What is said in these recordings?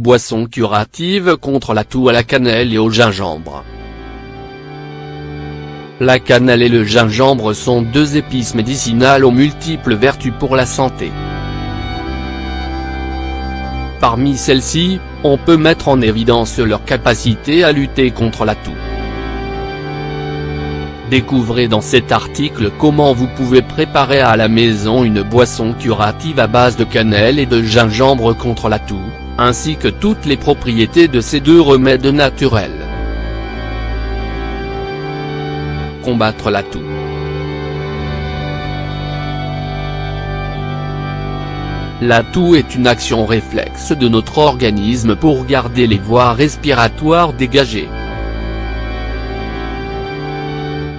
boisson curative contre la toux à la cannelle et au gingembre. La cannelle et le gingembre sont deux épices médicinales aux multiples vertus pour la santé. Parmi celles-ci, on peut mettre en évidence leur capacité à lutter contre la toux. Découvrez dans cet article comment vous pouvez préparer à la maison une boisson curative à base de cannelle et de gingembre contre la toux, ainsi que toutes les propriétés de ces deux remèdes naturels. Combattre la toux. La toux est une action réflexe de notre organisme pour garder les voies respiratoires dégagées.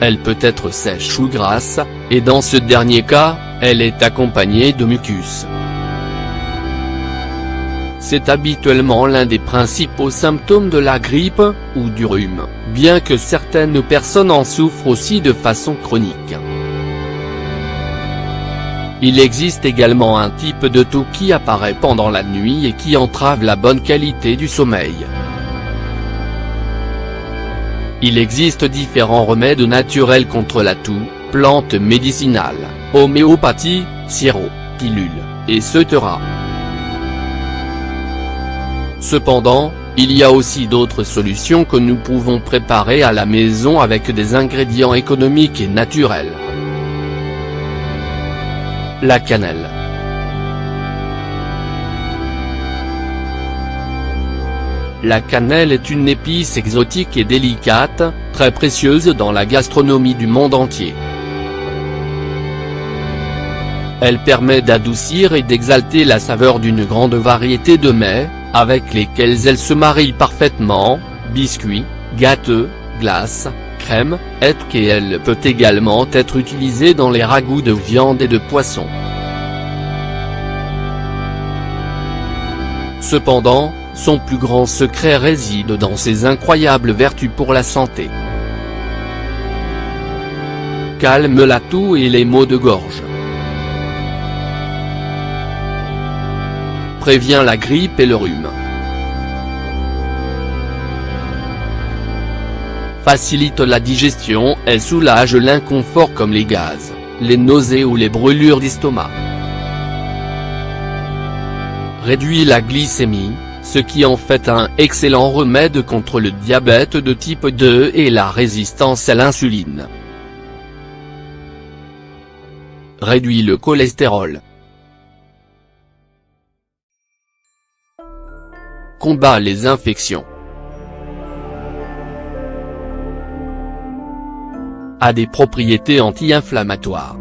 Elle peut être sèche ou grasse, et dans ce dernier cas, elle est accompagnée de mucus. C'est habituellement l'un des principaux symptômes de la grippe, ou du rhume, bien que certaines personnes en souffrent aussi de façon chronique. Il existe également un type de toux qui apparaît pendant la nuit et qui entrave la bonne qualité du sommeil. Il existe différents remèdes naturels contre la toux, plantes médicinales, homéopathie, sirop, pilules, etc. Cependant, il y a aussi d'autres solutions que nous pouvons préparer à la maison avec des ingrédients économiques et naturels. La cannelle. La cannelle est une épice exotique et délicate, très précieuse dans la gastronomie du monde entier. Elle permet d'adoucir et d'exalter la saveur d'une grande variété de mets, avec lesquels elle se marie parfaitement, biscuits, gâteaux, glaces, crèmes, etc. et elle peut également être utilisée dans les ragoûts de viande et de poisson. Cependant, son plus grand secret réside dans ses incroyables vertus pour la santé. Calme la toux et les maux de gorge. Prévient la grippe et le rhume. Facilite la digestion et soulage l'inconfort comme les gaz, les nausées ou les brûlures d'estomac. Réduit la glycémie, ce qui en fait un excellent remède contre le diabète de type 2 et la résistance à l'insuline. Réduit le cholestérol. Combat les infections. A des propriétés anti-inflammatoires.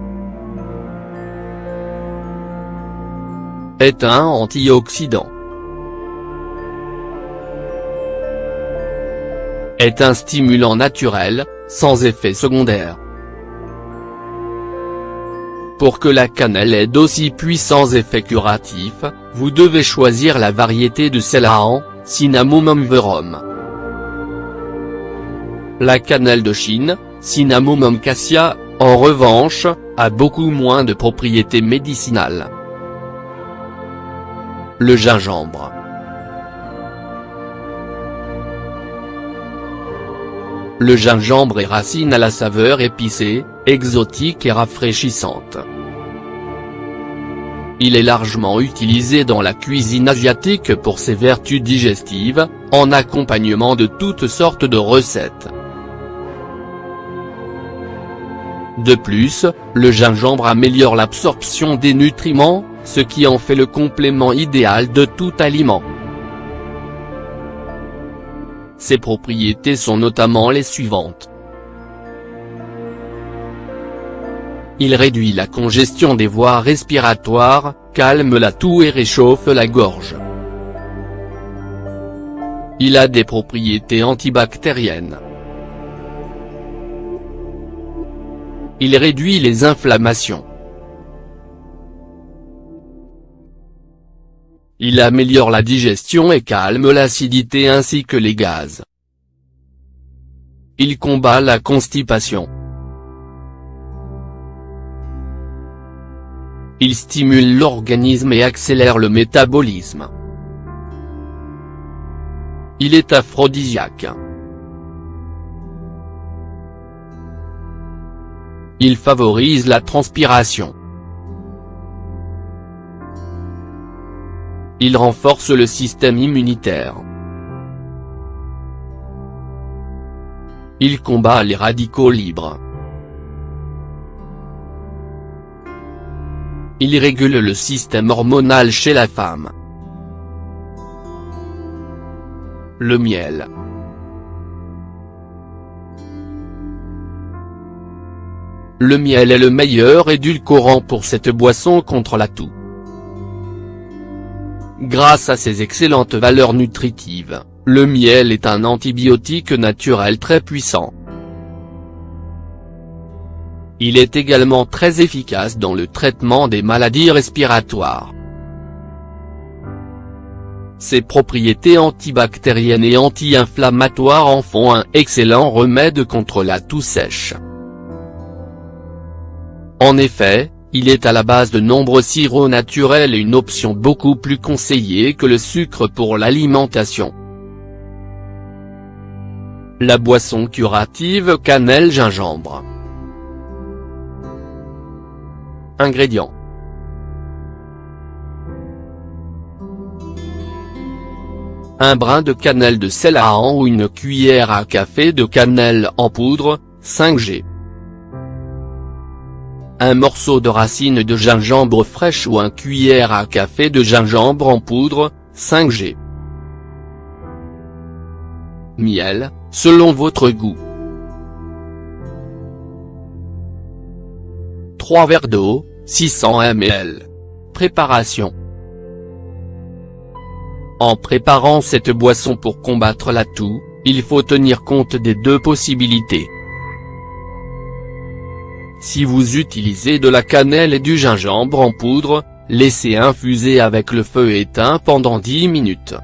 Est un antioxydant. Est un stimulant naturel, sans effet secondaire. Pour que la cannelle ait d'aussi puissants effets curatifs, vous devez choisir la variété de Ceylon, Cinnamomum verum. La cannelle de Chine, Cinnamomum cassia, en revanche, a beaucoup moins de propriétés médicinales. Le gingembre. Le gingembre est racine à la saveur épicée, exotique et rafraîchissante. Il est largement utilisé dans la cuisine asiatique pour ses vertus digestives, en accompagnement de toutes sortes de recettes. De plus, le gingembre améliore l'absorption des nutriments, ce qui en fait le complément idéal de tout aliment. Ses propriétés sont notamment les suivantes. Il réduit la congestion des voies respiratoires, calme la toux et réchauffe la gorge. Il a des propriétés antibactériennes. Il réduit les inflammations. Il améliore la digestion et calme l'acidité ainsi que les gaz. Il combat la constipation. Il stimule l'organisme et accélère le métabolisme. il est aphrodisiaque. Il favorise la transpiration. Il renforce le système immunitaire. Il combat les radicaux libres. Il régule le système hormonal chez la femme. Le miel. Le miel est le meilleur édulcorant pour cette boisson contre la toux. Grâce à ses excellentes valeurs nutritives, le miel est un antibiotique naturel très puissant. Il est également très efficace dans le traitement des maladies respiratoires. Ses propriétés antibactériennes et anti-inflammatoires en font un excellent remède contre la toux sèche. En effet, il est à la base de nombreux sirops naturels et une option beaucoup plus conseillée que le sucre pour l'alimentation. La boisson curative cannelle-gingembre. Ingrédients. Un brin de cannelle de sel à an ou une cuillère à café de cannelle en poudre, 5 g. Un morceau de racine de gingembre fraîche ou un cuillère à café de gingembre en poudre, 5 g. Miel, selon votre goût. 3 verres d'eau, 600 ml. Préparation. En préparant cette boisson pour combattre la toux, il faut tenir compte des deux possibilités. Si vous utilisez de la cannelle et du gingembre en poudre, laissez infuser avec le feu éteint pendant 10 minutes.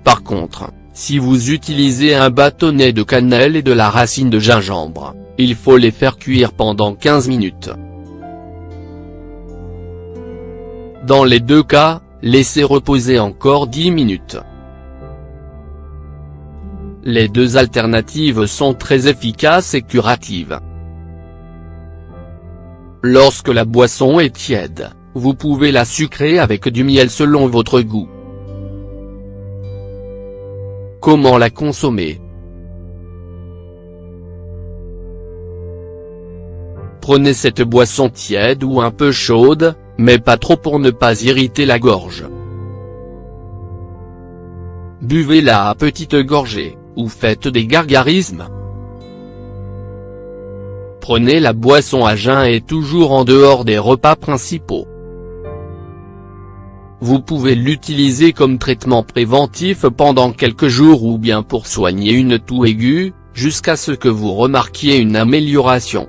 Par contre, si vous utilisez un bâtonnet de cannelle et de la racine de gingembre, il faut les faire cuire pendant 15 minutes. Dans les deux cas, laissez reposer encore 10 minutes. Les deux alternatives sont très efficaces et curatives. Lorsque la boisson est tiède, vous pouvez la sucrer avec du miel selon votre goût. Comment la consommer? Prenez cette boisson tiède ou un peu chaude, mais pas trop pour ne pas irriter la gorge. Buvez-la à petites gorgées, ou faites des gargarismes. Prenez la boisson à jeun et toujours en dehors des repas principaux. Vous pouvez l'utiliser comme traitement préventif pendant quelques jours ou bien pour soigner une toux aiguë, jusqu'à ce que vous remarquiez une amélioration.